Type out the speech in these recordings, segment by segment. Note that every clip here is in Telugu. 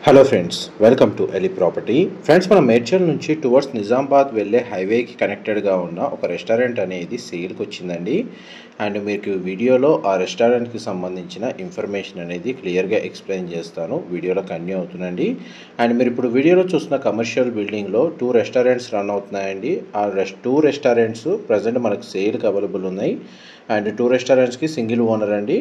హలో ఫ్రెండ్స్, వెల్కమ్ టు ఎలి ప్రాపర్టీ. ఫ్రెండ్స్, మనం మేడ్చల్ నుంచి టువర్డ్స్ నిజామాబాద్ వెళ్ళే హైవేకి కనెక్టెడ్గా ఉన్న ఒక రెస్టారెంట్ అనేది సేల్కి వచ్చిందండి. అండ్ మీకు వీడియోలో ఆ రెస్టారెంట్కి సంబంధించిన ఇన్ఫర్మేషన్ అనేది క్లియర్గా ఎక్స్ప్లెయిన్ చేస్తాను. వీడియోలో కంటిన్యూ అవుతుందండి. అండ్ మీరు ఇప్పుడు వీడియోలో చూసిన కమర్షియల్ బిల్డింగ్లో 2 రెస్టారెంట్స్ రన్ అవుతున్నాయండి. ఆ 2 రెస్టారెంట్స్ ప్రజెంట్ మనకు సేల్కి అవైలబుల్ ఉన్నాయి. అండ్ 2 రెస్టారెంట్స్కి సింగిల్ ఓనర్ అండి.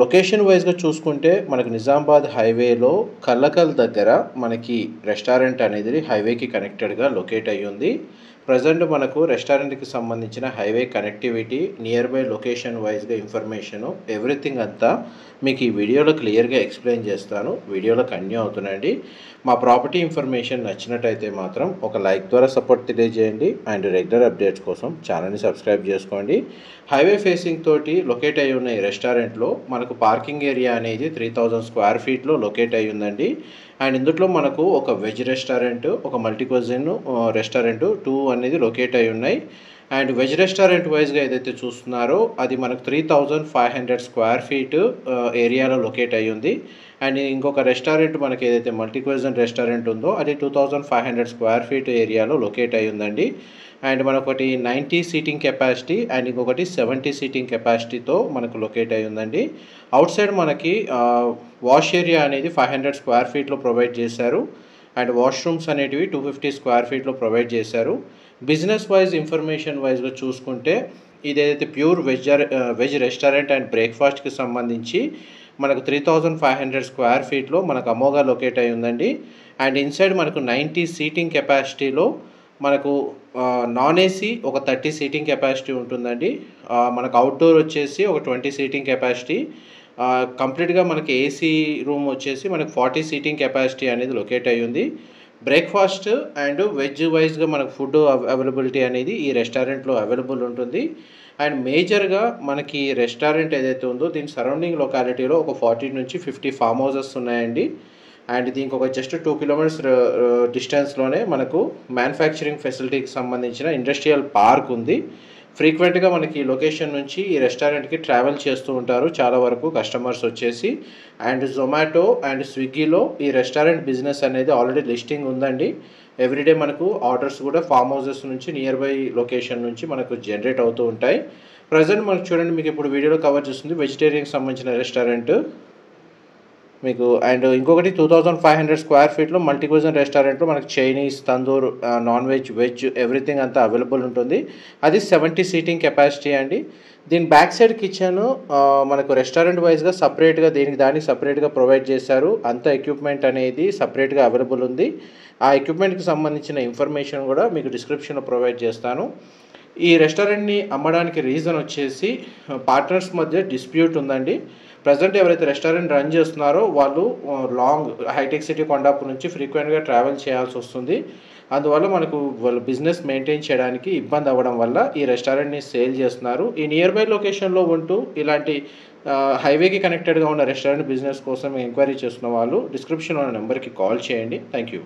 లొకేషన్ వైజ్గా చూసుకుంటే మనకు నిజామాబాద్ హైవేలో కల్లకల్ దగ్గర మనకి రెస్టారెంట్ అనేది హైవేకి కనెక్టెడ్గా లొకేట్ అయ్యి ఉంది. ప్రజెంట్ మనకు రెస్టారెంట్కి సంబంధించిన highway connectivity, near by location వైజ్గా ఇన్ఫర్మేషను, ఎవ్రీథింగ్ అంతా మీకు ఈ వీడియోలో క్లియర్గా ఎక్స్ప్లెయిన్ చేస్తాను. వీడియోలో కంటిన్యూ అవుతున్నాయండి. మా ప్రాపర్టీ ఇన్ఫర్మేషన్ నచ్చినట్టయితే మాత్రం ఒక లైక్ ద్వారా సపోర్ట్ తెలియజేయండి. అండ్ రెగ్యులర్ అప్డేట్స్ కోసం ఛానల్ని సబ్స్క్రైబ్ చేసుకోండి. హైవే ఫేసింగ్ తోటి లొకేట్ అయి ఉన్న ఈ రెస్టారెంట్లో మనకు పార్కింగ్ ఏరియా అనేది 3000 స్క్వేర్ ఫీట్లో లొకేట్ అయి ఉందండి. అండ్ ఇందులో మనకు ఒక వెజ్ రెస్టారెంట్, ఒక మల్టీ క్వజిన్ రెస్టారెంట్ 2 అనేది లొకేట్ అయి ఉన్నాయి. అండ్ వెజ్ రెస్టారెంట్ వైజ్గా ఏదైతే చూస్తున్నారో అది మనకు 3500 స్క్వేర్ ఫీట్ ఏరియాలో లొకేట్ అయి ఉంది. అండ్ ఇంకొక రెస్టారెంట్ మనకి ఏదైతే మల్టీ క్వజిన్ రెస్టారెంట్ ఉందో అది 2500 స్క్వేర్ ఫీట్ ఏరియాలో లొకేట్ అయి ఉందండి. అండ్ మనకొకటి 90 సీటింగ్ కెపాసిటీ అండ్ ఇంకొకటి 70 సీటింగ్ కెపాసిటీతో మనకు లొకేట్ అయి ఉందండి. అవుట్ సైడ్ మనకి వాష్ ఏరియా అనేది 500 స్క్వేర్ ఫీట్లో ప్రొవైడ్ చేశారు. అండ్ వాష్రూమ్స్ అనేటివి 250 స్క్వేర్ ఫీట్లో ప్రొవైడ్ చేశారు. బిజినెస్ వైజ్ ఇన్ఫర్మేషన్ వైజ్గా చూసుకుంటే ఇదేదైతే ప్యూర్ వెజ్ రెస్టారెంట్ అండ్ బ్రేక్ఫాస్ట్కి సంబంధించి మనకు 3500 స్క్వేర్ ఫీట్లో మనకు అమోగా లొకేట్ అయి ఉందండి. అండ్ ఇన్సైడ్ మనకు 90 సీటింగ్ కెపాసిటీలో మనకు నాన్ ఏసీ ఒక 30 సీటింగ్ కెపాసిటీ ఉంటుందండి. మనకు అవుట్డోర్ వచ్చేసి ఒక 20 సీటింగ్ కెపాసిటీ. కంప్లీట్గా మనకి ఏసీ రూమ్ వచ్చేసి మనకు 40 సీటింగ్ కెపాసిటీ అనేది లొకేట్ అయ్యి ఉంది. బ్రేక్ఫాస్ట్ అండ్ వెజ్ వైజ్గా మనకు ఫుడ్ అవైలబిలిటీ అనేది ఈ రెస్టారెంట్లో అవైలబుల్ ఉంటుంది. అండ్ మేజర్గా మనకి రెస్టారెంట్ ఏదైతే ఉందో దీని సరౌండింగ్ లొకాలిటీలో ఒక 40 నుంచి 50 ఫామ్ హౌసెస్ ఉన్నాయండి. అండ్ దీనికి ఒక జస్ట్ 2 కిలోమీటర్స్ డిస్టెన్స్లోనే మనకు మ్యానుఫ్యాక్చరింగ్ ఫెసిలిటీకి సంబంధించిన ఇండస్ట్రియల్ పార్క్ ఉంది. ఫ్రీక్వెంట్గా మనకి లొకేషన్ నుంచి ఈ రెస్టారెంట్కి ట్రావెల్ చేస్తూ ఉంటారు చాలా వరకు కస్టమర్స్ వచ్చేసి. అండ్ జొమాటో అండ్ స్విగ్గీలో ఈ రెస్టారెంట్ బిజినెస్ అనేది ఆల్రెడీ లిస్టింగ్ ఉందండి. ఎవ్రీడే మనకు ఆర్డర్స్ కూడా ఫామ్ హౌసెస్ నుంచి నియర్ బై లొకేషన్ నుంచి మనకు జనరేట్ అవుతూ ఉంటాయి. ప్రజెంట్ మనకు చూడండి, మీకు ఇప్పుడు వీడియోలో కవర్ చేస్తుంది వెజిటేరియన్కి సంబంధించిన రెస్టారెంట్ మీకు. అండ్ ఇంకొకటి 2500 స్క్వేర్ ఫీట్లో మల్టీ క్వజిన్ రెస్టారెంట్లో మనకి Chinese, Tandur, non veg, veg everything అంతా అవైలబుల్ ఉంటుంది. అది 70 సీటింగ్ కెపాసిటీ అండి. దీని బ్యాక్ సైడ్ కిచెన్ మనకు రెస్టారెంట్ వైజ్గా సపరేట్గా దానికి సపరేట్గా ప్రొవైడ్ చేశారు. అంత ఎక్విప్మెంట్ అనేది సపరేట్గా అవైలబుల్ ఉంది. ఆ ఎక్విప్మెంట్కి సంబంధించిన ఇన్ఫర్మేషన్ కూడా మీకు డిస్క్రిప్షన్లో ప్రొవైడ్ చేస్తాను. ఈ రెస్టారెంట్ని అమ్మడానికి రీజన్ వచ్చేసి పార్ట్నర్స్ మధ్య డిస్ప్యూట్ ఉందండి. ప్రజెంట్ ఎవరైతే రెస్టారెంట్ రన్ చేస్తున్నారో వాళ్ళు లాంగ్ హైటెక్ సిటీ కొండాపూర్ నుంచి ఫ్రీక్వెంట్గా ట్రావెల్ చేయాల్సి వస్తుంది. అందువల్ల మనకు వాళ్ళు బిజినెస్ మెయింటైన్ చేయడానికి ఇబ్బంది అవ్వడం వల్ల ఈ రెస్టారెంట్ని సేల్ చేస్తున్నారు. ఈ నియర్ బై లొకేషన్లో ఉంటూ ఇలాంటి హైవేకి కనెక్టెడ్గా ఉన్న రెస్టారెంట్ బిజినెస్ కోసం ఎంక్వైరీ చేస్తున్న వాళ్ళు డిస్క్రిప్షన్లో ఉన్న నెంబర్కి కాల్ చేయండి. Thank you.